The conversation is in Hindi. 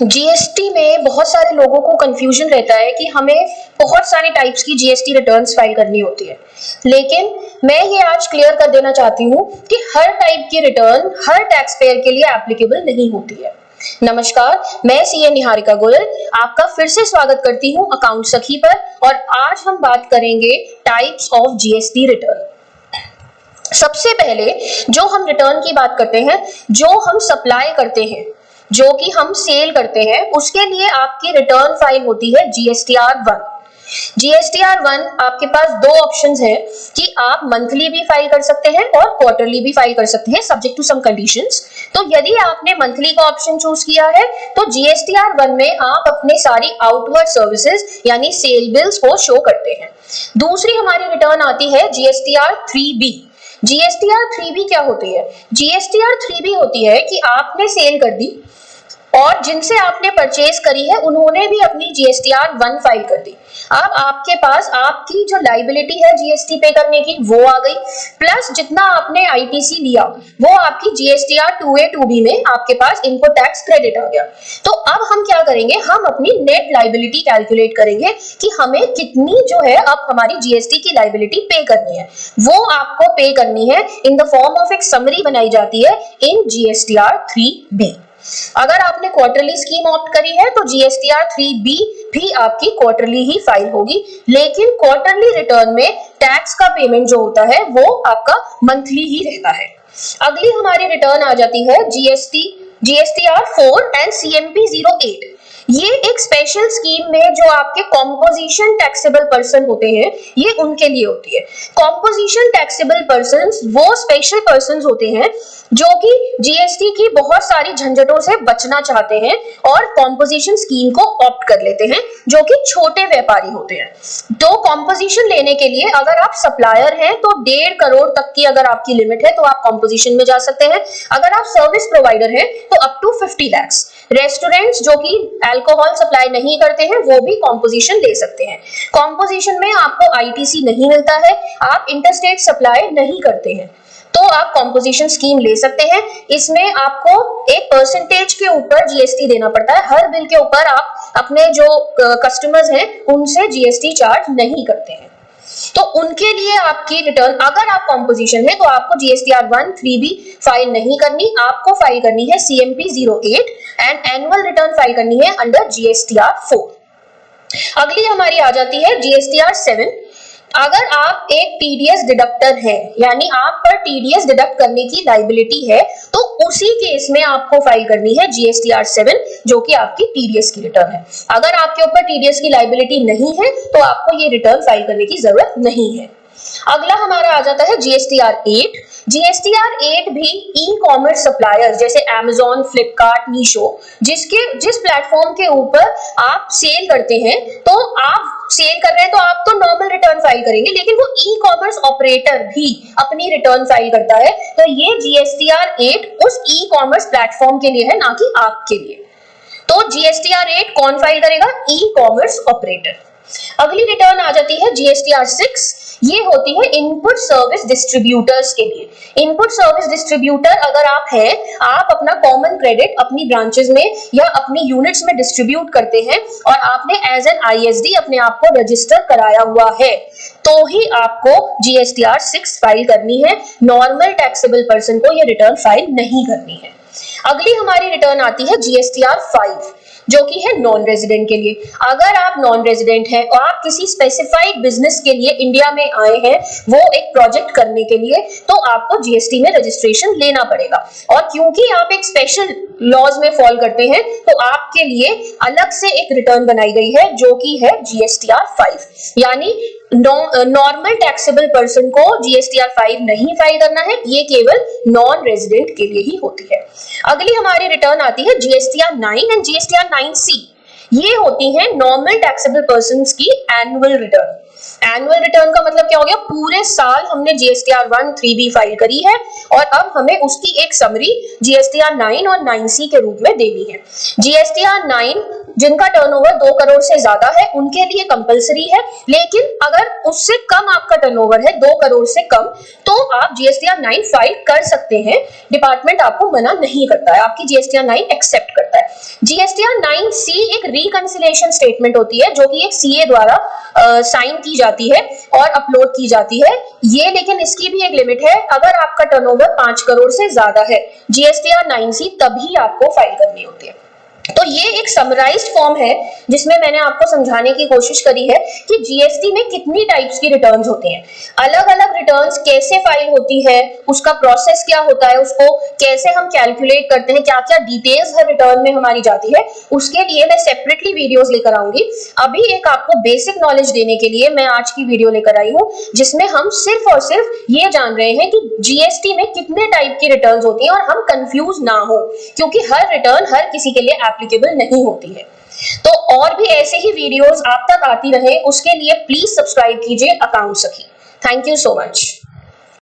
जीएसटी में बहुत सारे लोगों को कंफ्यूजन रहता है कि हमें बहुत सारे टाइप्स की जीएसटी रिटर्न्स फाइल करनी होती है, लेकिन मैं ये आज क्लियर कर देना चाहती हूँ कि हर टाइप की रिटर्न हर टैक्स पेयर के लिए एप्लीकेबल नहीं होती है। नमस्कार, मैं सीए निहारिका गोयल आपका फिर से स्वागत करती हूँ अकाउंट सखी पर, और आज हम बात करेंगे टाइप्स ऑफ जीएसटी रिटर्न। सबसे पहले जो हम रिटर्न की बात करते हैं, जो हम सप्लाई करते हैं, जो कि हम सेल करते हैं, उसके लिए आपकी रिटर्न फाइल होती है GSTR1। GSTR1 आपके पास दो ऑप्शंस हैं कि आप मंथली भी फाइल कर सकते हैं और क्वार्टरली भी फाइल कर सकते हैं, सब्जेक्ट टू सम कंडीशंस। तो यदि आपने मंथली का ऑप्शन चूज किया है तो GSTR1 में आप अपने सारी आउटवर्ड सर्विसेज यानी सेल बिल्स को शो करते हैं। दूसरी हमारी रिटर्न आती है GSTR3B। GSTR3B क्या होती है? GSTR3B होती है कि आपने सेल कर दी और जिनसे आपने परचेज करी है उन्होंने भी अपनी GSTR1 फाइल कर दी। अब आपके पास आपकी जो लाइबिलिटी है जीएसटी पे करने की वो आ गई, प्लस जितना आपने आईटीसी लिया वो आपकी GSTR2A 2B में आपके पास इनपुट टैक्स क्रेडिट आ गया। तो अब हम क्या करेंगे, हम अपनी नेट लाइबिलिटी कैलकुलेट करेंगे कि हमें कितनी जो है अब हमारी जीएसटी की लाइबिलिटी पे करनी है। वो आपको पे करनी है इन द फॉर्म ऑफ एक समरी बनाई जाती है इन GSTR3B। अगर आपने क्वार्टरली स्कीम ऑप्ट करी है तो GSTR3B भी आपकी क्वार्टरली ही फाइल होगी, लेकिन क्वार्टरली रिटर्न में टैक्स का पेमेंट जो होता है वो आपका मंथली ही रहता है। अगली हमारी रिटर्न आ जाती है GSTR4 एंड CMP08। ये एक स्पेशल स्कीम में जो आपके कॉम्पोजिशन टैक्सेबल पर्सन होते हैं, ये उनके लिए होती है। कॉम्पोजिशन टैक्सेबल पर्सन्स वो स्पेशल पर्सन्स होते हैं जो कि जीएसटी की बहुत सारी झंझटों से बचना चाहते हैं और कॉम्पोजिशन स्कीम को ऑप्ट कर लेते हैं, जो कि छोटे व्यापारी होते हैं। तो कॉम्पोजिशन लेने के लिए अगर आप सप्लायर हैं तो 1.5 करोड़ तक की अगर आपकी लिमिट है तो आप कॉम्पोजिशन में जा सकते हैं। अगर आप सर्विस प्रोवाइडर हैं तो अप टू 50 लाख। रेस्टोरेंट्स जो कि अल्कोहल सप्लाई नहीं करते हैं वो भी कॉम्पोजिशन ले सकते हैं। कॉम्पोजिशन में आपको आईटीसी नहीं मिलता है, आप इंटरस्टेट सप्लाई नहीं करते हैं, तो आप कॉम्पोजिशन स्कीम ले सकते हैं। इसमें आपको एक परसेंटेज के ऊपर जीएसटी देना पड़ता है। हर बिल के ऊपर आप अपने जो कस्टमर्स हैं उनसे जीएसटी चार्ज नहीं करते हैं। तो उनके लिए आपकी रिटर्न, अगर आप कॉम्पोजिशन है तो आपको GSTR1 3B फाइल नहीं करनी, आपको फाइल करनी है CMP08 and annual return file करनी है अंडर GSTR4। अगली हमारी आ जाती है GSTR7। अगर आप एक टीडीएस डिडक्टर हैं, यानी आप पर टीडीएस डिडक्ट करने की लाइबिलिटी है, तो उसी केस में आपको फाइल करनी है GSTR7, जो कि आपकी टीडीएस की रिटर्न है। अगर आपके ऊपर टीडीएस की लाइबिलिटी नहीं है तो आपको ये रिटर्न फाइल करने की जरूरत नहीं है। अगला हमारा आ जाता है GSTR8। GSTR8 भी ई कॉमर्स सप्लायर्स जैसे Amazon, फ्लिपकार्ट, मीशो जिस प्लेटफॉर्म के ऊपर आप सेल करते हैं, तो आप सेल कर रहे हैं तो आप तो नॉर्मल रिटर्न फाइल करेंगे, लेकिन वो ई कॉमर्स ऑपरेटर भी अपनी रिटर्न फाइल करता है। तो ये GSTR8 उस ई कॉमर्स प्लेटफॉर्म के लिए है, ना कि आपके लिए। तो GSTR8 कौन फाइल करेगा? E commerce operator. अगली रिटर्न आ जाती है GSTR6। ये होती है इनपुट सर्विस डिस्ट्रीब्यूटर्स के लिए। इनपुट सर्विस डिस्ट्रीब्यूटर अगर आप हैं, आप अपना कॉमन क्रेडिट अपनी ब्रांचेस में या अपनी यूनिट्स में डिस्ट्रीब्यूट करते हैं और आपने एज एन ISD अपने आप को रजिस्टर कराया हुआ है, तो ही आपको GSTR6 फाइल करनी है। नॉर्मल टैक्सेबल पर्सन को ये रिटर्न फाइल नहीं करनी है। अगली हमारी रिटर्न आती है GSTR5, जो कि है नॉन रेजिडेंट के लिए। अगर आप नॉन रेजिडेंट हैं और आप किसी स्पेसिफाइड बिजनेस के लिए इंडिया में आए हैं, वो एक प्रोजेक्ट करने के लिए, तो आपको जीएसटी में रजिस्ट्रेशन लेना पड़ेगा। और क्योंकि आप एक स्पेशल लॉज में फॉल करते हैं, तो आपके लिए अलग से एक रिटर्न बनाई गई है जो कि है GSTR5। यानी नॉर्मल टैक्सेबल पर्सन को GSTR5 नहीं फाइल करना है, ये केवल नॉन रेजिडेंट के लिए ही होती है। अगली हमारी रिटर्न आती है GSTR9 एंड GSTR9C। ये होती है नॉर्मल टैक्सेबल पर्सन्स की एनुअल रिटर्न। एनुअल रिटर्न का मतलब क्या हो गया? पूरे साल हमने GSTR1 3B फाइल करी है और अब हमें उसकी एक समरी GSTR9 और 9C के रूप में देनी है। GSTR9 जिनका टर्नओवर 2 करोड़ से ज्यादा है उनके लिए कंपलसरी है, लेकिन अगर उससे कम आपका टर्नओवर है 2 करोड़ से कम, तो आप GSTR9 फाइल कर सकते हैं। डिपार्टमेंट आपको मना नहीं करता है, आपकी GSTR9 एक्सेप्ट करता है। जीएसटीआर 9C एक रिकंसिलिएशन स्टेटमेंट होती है जो कि एक सीए द्वारा साइन की जाती है और अपलोड की जाती है। ये लेकिन इसकी भी एक लिमिट है, अगर आपका टर्नओवर 5 करोड़ से ज्यादा है जीएसटीआर 9C तभी आपको फाइल करनी होती है। तो ये एक समराइज्ड फॉर्म है जिसमें मैंने आपको समझाने की कोशिश करी है कि जीएसटी में कितनी टाइप्स की रिटर्न्स होती हैं, अलग अलग रिटर्न्स कैसे फाइल होती है, उसका प्रोसेस क्या होता है, उसको कैसे हम कैलकुलेट करते हैं, क्या क्या डिटेल्स हर रिटर्न में हमारी जाती है, उसके लिए मैं सेपरेटली वीडियोस लेकर आऊंगी। अभी एक आपको बेसिक नॉलेज देने के लिए मैं आज की वीडियो लेकर आई हूँ जिसमें हम सिर्फ और सिर्फ ये जान रहे हैं कि जीएसटी में कितने टाइप की रिटर्न्स होती हैं और हम कंफ्यूज ना हो, क्योंकि हर रिटर्न हर किसी के लिए एप्लीकेबल नहीं होती है। तो और भी ऐसे ही वीडियोस आप तक आती रहे उसके लिए प्लीज सब्सक्राइब कीजिए अकाउंट सखी। Thank you so much.